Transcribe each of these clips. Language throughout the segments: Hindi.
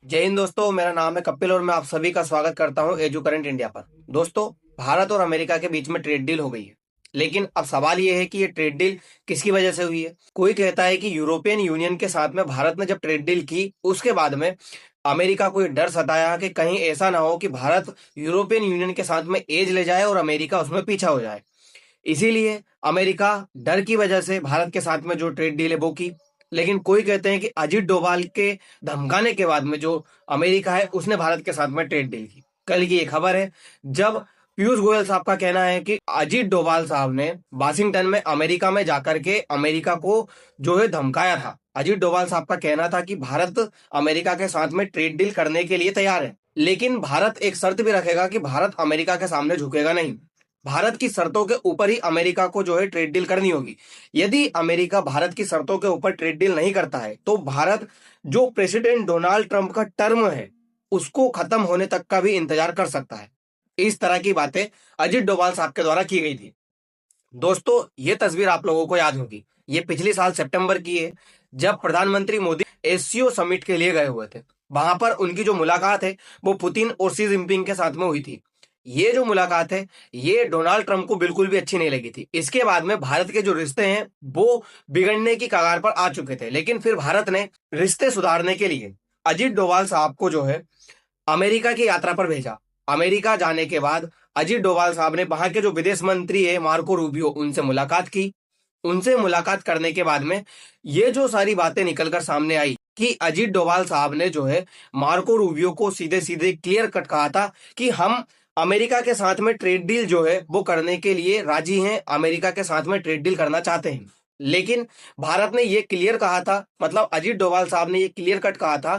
जय हिंद दोस्तों, मेरा नाम है कपिल और मैं आप सभी का स्वागत करता हूं एजू करंट इंडिया पर। दोस्तों, भारत और अमेरिका के बीच में ट्रेड डील हो गई है। लेकिन अब सवाल यह है कि ये ट्रेड डील किसकी वजह से हुई है। कोई कहता है कि यूरोपियन यूनियन के साथ में भारत ने जब ट्रेड डील की उसके बाद में अमेरिका को ये डर सताया कि कहीं ऐसा ना हो कि भारत यूरोपियन यूनियन के साथ में एज ले जाए और अमेरिका उसमें पीछा हो जाए। इसीलिए अमेरिका डर की वजह से भारत के साथ में जो ट्रेड डील है वो की। लेकिन कोई कहते हैं कि अजीत डोभाल के धमकाने के बाद में जो अमेरिका है उसने भारत के साथ में ट्रेड डील की। कल की ये खबर है जब पीयूष गोयल साहब का कहना है कि अजीत डोभाल साहब ने वाशिंगटन में अमेरिका में जाकर के अमेरिका को जो है धमकाया था। अजीत डोभाल साहब का कहना था कि भारत अमेरिका के साथ में ट्रेड डील करने के लिए तैयार है, लेकिन भारत एक शर्त भी रखेगा कि भारत अमेरिका के सामने झुकेगा नहीं। भारत की शर्तों के ऊपर ही अमेरिका को जो है ट्रेड डील करनी होगी। यदि अमेरिका भारत की शर्तों के ऊपर ट्रेड डील नहीं करता है तो भारत जो प्रेसिडेंट डोनाल्ड ट्रंप का टर्म है उसको खत्म होने तक का भी इंतजार कर सकता है। इस तरह की बातें अजीत डोभाल साहब के द्वारा की गई थी। दोस्तों, ये तस्वीर आप लोगों को याद होगी। ये पिछले साल सितंबर की है जब प्रधानमंत्री मोदी एससीओ समिट के लिए गए हुए थे। वहां पर उनकी जो मुलाकात है वो पुतिन और शी जिनपिंग के साथ में हुई थी। ये जो मुलाकात है ये डोनाल्ड ट्रंप को बिल्कुल भी अच्छी नहीं लगी थी। इसके बाद में भारत के जो रिश्ते हैं वो बिगड़ने की कगार पर आ चुके थे। लेकिन फिर भारत ने रिश्ते सुधारने के लिए अजीत डोभाल साहब को जो है अमेरिका की यात्रा पर भेजा। अमेरिका जाने के बाद अजीत डोभाल साहब ने वहां के जो विदेश मंत्री है मार्को रूबियो उनसे मुलाकात की। उनसे मुलाकात करने के बाद में ये जो सारी बातें निकलकर सामने आई कि अजीत डोभाल साहब ने जो है मार्को रूबियो को सीधे सीधे क्लियर कट कहा था कि हम अमेरिका के साथ में ट्रेड डील जो है वो करने के लिए राजी हैं, अमेरिका के साथ में ट्रेड डील करना चाहते हैं। लेकिन भारत ने ये क्लियर कहा था, मतलब अजीत डोभाल साहब ने ये क्लियर कट कहा था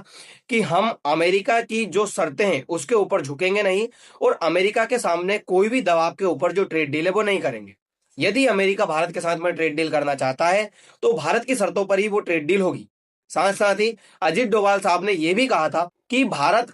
कि हम अमेरिका की जो शर्तें हैं उसके ऊपर झुकेंगे नहीं और अमेरिका के सामने कोई भी दबाव के ऊपर जो ट्रेड डील है वो नहीं करेंगे। यदि अमेरिका भारत के साथ में ट्रेड डील करना चाहता है तो भारत की शर्तों पर ही वो ट्रेड डील होगी। साथ साथ ही अजीत डोभाल साहब ने यह भी कहा था कि भारत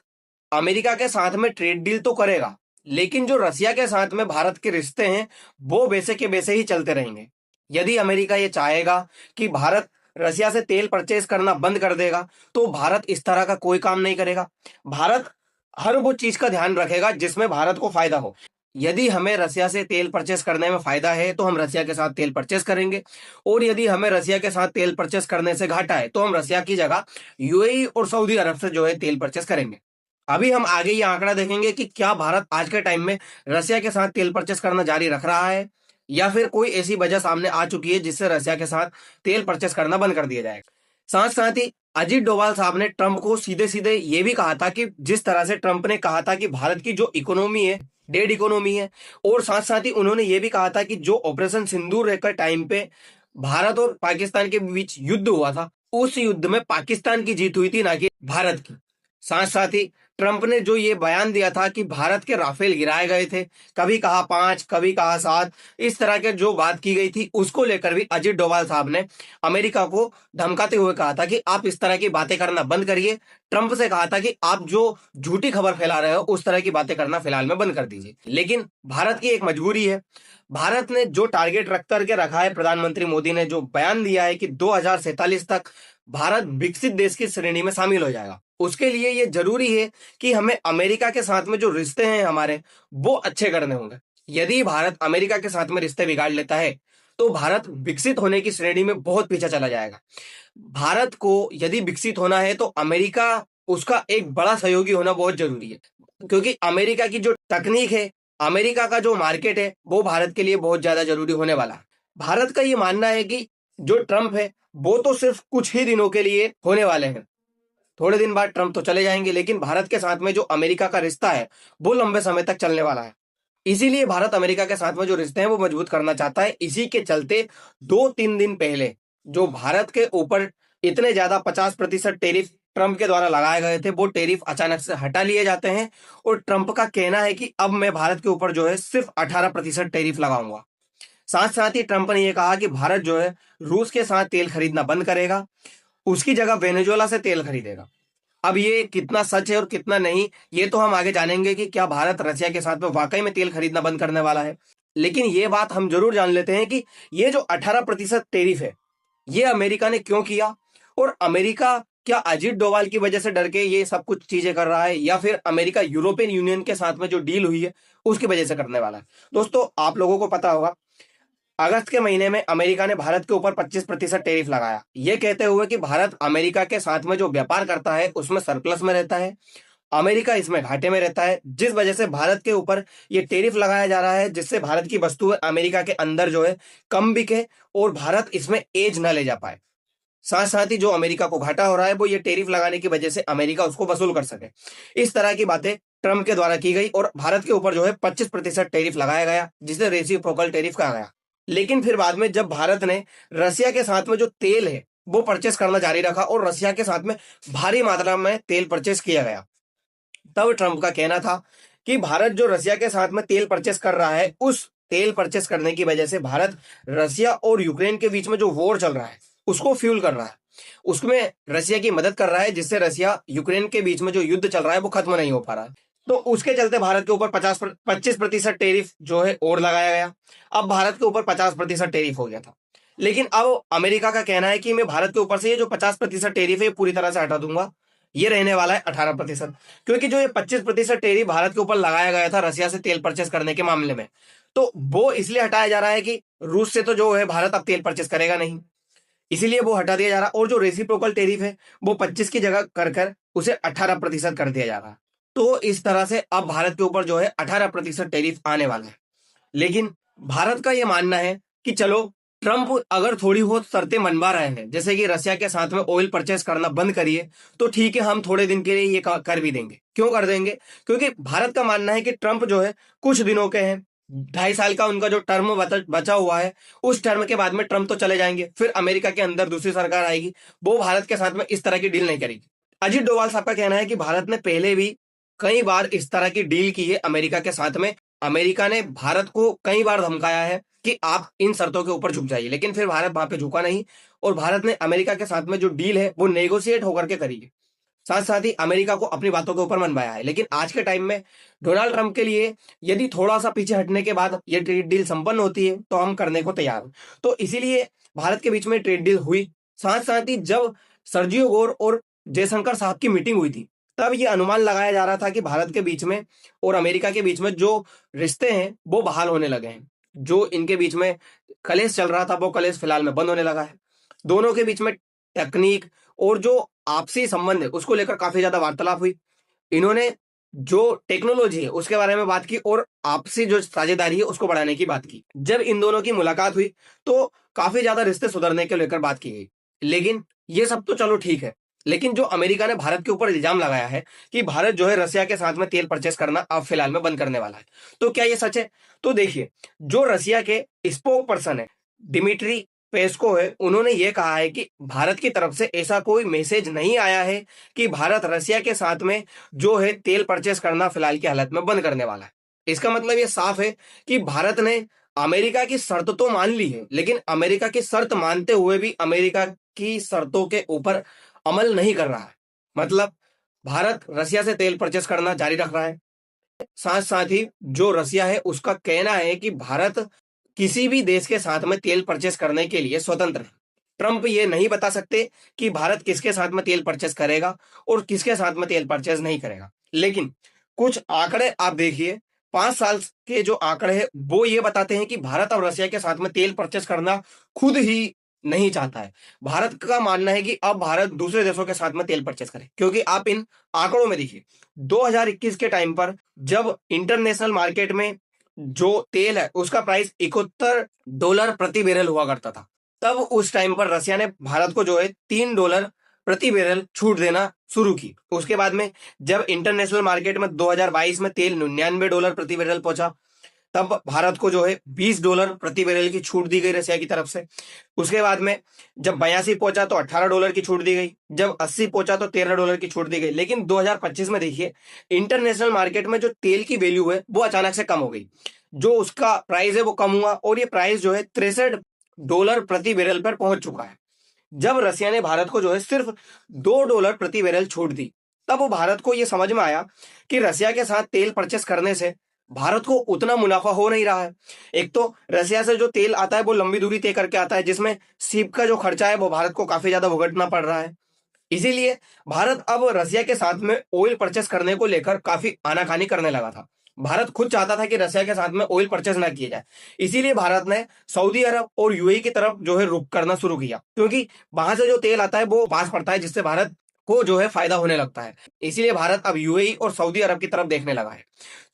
अमेरिका के साथ में ट्रेड डील तो करेगा, लेकिन जो रसिया के साथ में भारत के रिश्ते हैं वो वैसे के वैसे ही चलते रहेंगे। यदि अमेरिका ये चाहेगा कि भारत रसिया से तेल परचेज करना बंद कर देगा तो भारत इस तरह का कोई काम नहीं करेगा। भारत हर वो चीज का ध्यान रखेगा जिसमें भारत को फायदा हो। यदि हमें रसिया से तेल परचेस करने में फायदा है तो हम रसिया के साथ तेल परचेस करेंगे, और यदि हमें रसिया के साथ तेल परचेस करने से घाटा है तो हम रसिया की जगह यूएई और सऊदी अरब से जो है तेल परचेस करेंगे। अभी हम आगे ये आंकड़ा देखेंगे कि क्या भारत आज के टाइम में रसिया के साथ तेल परचेस करना जारी रख रहा है या फिर कोई ऐसी वजह सामने आ चुकी है जिससे रसिया के साथ तेल परचेस करना बंद कर दिया जाएगा। साथ साथ ही अजीत डोभाल साहब ने ट्रंप को सीधे सीधे ये भी कहा था कि जिस तरह से ट्रंप ने कहा था कि भारत की जो इकोनॉमी है डेड इकोनॉमी है, और साथ साथ ही उन्होंने ये भी कहा था कि जो ऑपरेशन सिंदूर के टाइम पे भारत और पाकिस्तान के बीच युद्ध हुआ था उस युद्ध में पाकिस्तान की जीत हुई थी ना कि भारत की। साथ साथ ही ट्रंप ने जो ये बयान दिया था कि भारत के राफेल गिराए गए थे, कभी कहा 5 कभी कहा 7, इस तरह के जो बात की गई थी उसको लेकर भी अजीत डोभाल साहब ने अमेरिका को धमकाते हुए कहा था कि आप इस तरह की बातें करना बंद करिए। ट्रंप से कहा था कि आप जो झूठी खबर फैला रहे हो उस तरह की बातें करना फिलहाल में बंद कर दीजिए। लेकिन भारत की एक मजबूरी है। भारत ने जो टारगेट रख करके रखा है, प्रधानमंत्री मोदी ने जो बयान दिया है कि 2047 तक भारत विकसित देश की श्रेणी में शामिल हो जाएगा, उसके लिए ये जरूरी है कि हमें अमेरिका के साथ में जो रिश्ते हैं हमारे वो अच्छे करने होंगे। यदि भारत अमेरिका के साथ में रिश्ते बिगाड़ लेता है तो भारत विकसित होने की श्रेणी में बहुत पीछे चला जाएगा। भारत को यदि विकसित होना है तो अमेरिका उसका एक बड़ा सहयोगी होना बहुत जरूरी है, क्योंकि अमेरिका की जो तकनीक है, अमेरिका का जो मार्केट है वो भारत के लिए बहुत ज्यादा जरूरी होने वाला है। भारत का ये मानना है कि जो ट्रंप है वो तो सिर्फ कुछ ही दिनों के लिए होने वाले हैं, थोड़े दिन बाद ट्रंप तो चले जाएंगे, लेकिन भारत के साथ में जो अमेरिका का रिश्ता है वो लंबे समय तक चलने वाला है। इसीलिए भारत अमेरिका के साथ में जो रिश्ते हैं वो मजबूत करना चाहता है। इसी के चलते 2-3 दिन पहले जो भारत के ऊपर इतने ज्यादा 50% टेरिफ ट्रंप के द्वारा लगाए गए थे वो टेरिफ अचानक से हटा लिए जाते हैं, और ट्रंप का कहना है कि अब मैं भारत के ऊपर जो है सिर्फ 18% टेरिफ लगाऊंगा। साथ साथ ही ट्रंप ने यह कहा कि भारत जो है रूस के साथ तेल खरीदना बंद करेगा, उसकी जगह वेनेजुएला से तेल खरीदेगा। अब ये कितना सच है और कितना नहीं ये तो हम आगे जानेंगे कि क्या भारत रसिया के साथ में वाकई में तेल खरीदना बंद करने वाला है। लेकिन ये बात हम जरूर जान लेते हैं कि ये जो 18% टेरिफ है ये अमेरिका ने क्यों किया, और अमेरिका क्या अजीत डोभाल की वजह से डर के ये सब कुछ चीजें कर रहा है, या फिर अमेरिका यूरोपियन यूनियन के साथ में जो डील हुई है उसकी वजह से करने वाला है? दोस्तों, आप लोगों को पता होगा, अगस्त के महीने में अमेरिका ने भारत के ऊपर 25% टैरिफ लगाया, ये कहते हुए कि भारत अमेरिका के साथ में जो व्यापार करता है उसमें सरप्लस में रहता है, अमेरिका इसमें घाटे में रहता है, जिस वजह से भारत के ऊपर ये टैरिफ लगाया जा रहा है, जिससे भारत की वस्तुएं अमेरिका के अंदर जो है कम बिके और भारत इसमें एज ना ले जा पाए। साथ साथ ही जो अमेरिका को घाटा हो रहा है वो ये टैरिफ लगाने की वजह से अमेरिका उसको वसूल कर सके। इस तरह की बातें ट्रंप के द्वारा की गई और भारत के ऊपर जो है 25% टैरिफ लगाया गया, जिसे रेसिप्रोकल टैरिफ कहा गया। लेकिन फिर बाद में जब भारत ने रसिया के साथ में जो तेल है वो परचेस करना जारी रखा और रसिया के साथ में भारी मात्रा में तेल परचेस किया गया, तब ट्रंप का कहना था कि भारत जो रसिया के साथ में तेल परचेस कर रहा है, उस तेल परचेस करने की वजह से भारत रसिया और यूक्रेन के बीच में जो वॉर चल रहा है उसको फ्यूल कर रहा है, उसमें रसिया की मदद कर रहा है, जिससे रसिया यूक्रेन के बीच में जो युद्ध चल रहा है वो खत्म नहीं हो पा रहा है। तो उसके चलते भारत के ऊपर 25% टैरिफ जो है और लगाया गया। अब भारत के ऊपर 50% टैरिफ हो गया था, लेकिन अब अमेरिका का कहना है कि मैं भारत के ऊपर से ये जो 50% टैरिफ है पूरी तरह से हटा दूंगा, ये रहने वाला है 18%। क्योंकि जो ये 25% टैरिफ भारत के ऊपर लगाया गया था रसिया से तेल परचेस करने के मामले में, तो वो इसलिए हटाया जा रहा है कि रूस से तो जो है भारत अब तेल परचेस करेगा नहीं, इसीलिए वो हटा दिया जा रहा है। और जो रेसिप्रोकल टैरिफ है वो 25 की जगह कर कर उसे 18% कर दिया जा रहा है। तो इस तरह से अब भारत के ऊपर जो है 18% टैरिफ आने वाला है। लेकिन भारत का यह मानना है कि चलो, ट्रंप अगर थोड़ी बहुत शर्तें मनवा रहे हैं, जैसे कि रसिया के साथ में ऑयल परचेस करना बंद करिए, तो ठीक है, हम थोड़े दिन के लिए ये कर भी देंगे। क्यों कर देंगे? क्योंकि भारत का मानना है कि ट्रंप जो है कुछ दिनों के हैं, 2.5 साल का उनका जो टर्म बचा हुआ है, उस टर्म के बाद में ट्रंप तो चले जाएंगे, फिर अमेरिका के अंदर दूसरी सरकार आएगी, वो भारत के साथ में इस तरह की डील नहीं करेगी। अजीत डोभाल साहब का कहना है कि भारत ने पहले भी कई बार इस तरह की डील की है अमेरिका के साथ में। अमेरिका ने भारत को कई बार धमकाया है कि आप इन शर्तों के ऊपर झुक जाइए, लेकिन फिर भारत वहां पे झुका नहीं और भारत ने अमेरिका के साथ में जो डील है वो नेगोशिएट होकर के करी है। साथ साथ ही अमेरिका को अपनी बातों के ऊपर मनवाया है। लेकिन आज के टाइम में डोनाल्ड ट्रंप के लिए यदि थोड़ा सा पीछे हटने के बाद ये ट्रेड डील संपन्न होती है तो हम करने को तैयार हैं। तो इसीलिए भारत के बीच में ट्रेड डील हुई। साथ साथ ही जब सर्जियो गोर और जयशंकर साहब की मीटिंग हुई थी, तब ये अनुमान लगाया जा रहा था कि भारत के बीच में और अमेरिका के बीच में जो रिश्ते हैं वो बहाल होने लगे हैं। जो इनके बीच में कलेश चल रहा था वो कलेश फिलहाल में बंद होने लगा है। दोनों के बीच में टेक्निक और जो आपसी संबंध है उसको लेकर काफी ज्यादा वार्तालाप हुई। इन्होंने जो टेक्नोलॉजी है उसके बारे में बात की और आपसी जो साझेदारी है उसको बढ़ाने की बात की। जब इन दोनों की मुलाकात हुई तो काफी ज्यादा रिश्ते सुधरने के लेकर बात की गई। लेकिन ये सब तो चलो ठीक है, लेकिन जो अमेरिका ने भारत के ऊपर इल्जाम लगाया है कि भारत जो है रसिया के साथ में तेल परचेस करना अब फिलहाल में बंद करने वाला है, तो क्या ये सच है? तो देखिए, जो रसिया के स्पोक पर्सन है डिमिट्री पेस्को है, उन्होंने ये कहा है कि भारत की तरफ से ऐसा कोई मैसेज नहीं आया है कि भारत रसिया के साथ में जो है तेल परचेस करना फिलहाल की हालत में बंद करने वाला है। इसका मतलब ये साफ है कि भारत ने अमेरिका की शर्त तो मान ली है, लेकिन अमेरिका की शर्त मानते हुए भी अमेरिका की शर्तों के ऊपर अमल नहीं कर रहा है। मतलब भारत रसिया से तेल परचेस करना जारी रख रहा है। साथ साथ ही जो रसिया है उसका कहना है कि भारत किसी भी देश के साथ में तेल परचेस करने के लिए स्वतंत्र है। ट्रंप ये नहीं बता सकते कि भारत किसके साथ में तेल परचेस करेगा और किसके साथ में तेल परचेस नहीं करेगा। लेकिन कुछ आंकड़े आप देखिए, 5 साल के जो आंकड़े हैं वो ये बताते हैं कि भारत और रसिया के साथ में तेल परचेस करना खुद ही नहीं चाहता है। भारत का मानना है कि अब भारत दूसरे देशों के साथ में तेल परचेस करे, क्योंकि आप इन आंकड़ों में देखिए, 2021 के टाइम पर जब इंटरनेशनल मार्केट में जो तेल है उसका प्राइस $71 प्रति बैरल हुआ करता था, तब उस टाइम पर रसिया ने भारत को जो है $3 प्रति बैरल छूट देना शुरू की। उसके बाद में जब इंटरनेशनल मार्केट में 2022 में तेल $99 प्रति बैरल पहुंचा, तब भारत को जो है $20 प्रति बैरल की छूट दी गई रसिया की तरफ से। उसके बाद में जब 82 पहुंचा तो $18 की छूट दी गई, जब 80 पहुंचा तो $13 की छूट दी गई। लेकिन 2025 में देखिए, इंटरनेशनल मार्केट में जो तेल की वैल्यू है वो अचानक से कम हो गई, जो उसका प्राइस है वो कम हुआ और ये प्राइस जो है $63 प्रति बैरल पर पहुंच चुका है। जब रसिया ने भारत को जो है सिर्फ $2 प्रति बैरल छूट दी, तब वो भारत को यह समझ में आया कि रसिया के साथ तेल परचेस करने से भारत को उतना मुनाफा हो नहीं रहा है। एक तो रसिया से जो तेल आता है वो लंबी दूरी तय करके आता है, जिसमें शिप का जो खर्चा है वो भारत को काफी ज्यादा भुगतना पड़ रहा है। इसीलिए भारत अब रसिया के साथ में ऑयल परचेस करने को लेकर काफी आनाकानी करने लगा था। भारत खुद चाहता था कि रसिया के साथ में ऑयल परचेस ना किया जाए। इसीलिए भारत ने सऊदी अरब और यूएई की तरफ जो है रुख करना शुरू किया, क्योंकि वहां से जो तेल आता है वो पास पड़ता है, जिससे भारत को जो है फायदा होने लगता है। इसीलिए भारत अब यूएई और सऊदी अरब की तरफ देखने लगा है।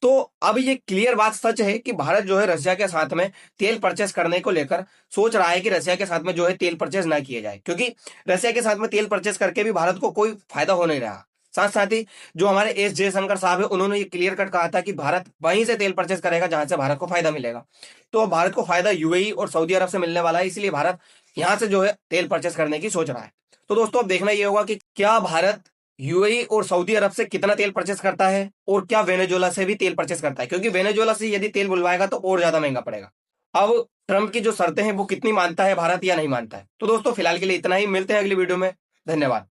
तो अब ये क्लियर बात सच है कि भारत जो है रशिया के साथ में तेल परचेस करने को लेकर सोच रहा है कि रशिया के साथ में जो है तेल परचेस ना किए जाए, क्योंकि रशिया के साथ में तेल परचेस करके भी भारत को कोई फायदा हो नहीं रहा। साथ साथ ही जो हमारे एस जयशंकर साहब है, उन्होंने ये क्लियर कट कहा था कि भारत वहीं से तेल परचेस करेगा जहां से भारत को फायदा मिलेगा। तो अब भारत को फायदा यूएई और सऊदी अरब से मिलने वाला है, इसलिए भारत यहां से जो है तेल परचेस करने की सोच रहा है। तो दोस्तों अब देखना ये होगा कि क्या भारत यूएई और सऊदी अरब से कितना तेल परचेस करता है, और क्या वेनेजुएला से भी तेल परचेस करता है, क्योंकि वेनेजुएला से यदि तेल बुलवाएगा तो और ज्यादा महंगा पड़ेगा। अब ट्रंप की जो शर्तें हैं वो कितनी मानता है भारत या नहीं मानता है। तो दोस्तों फिलहाल के लिए इतना ही, मिलते हैं अगली वीडियो में। धन्यवाद।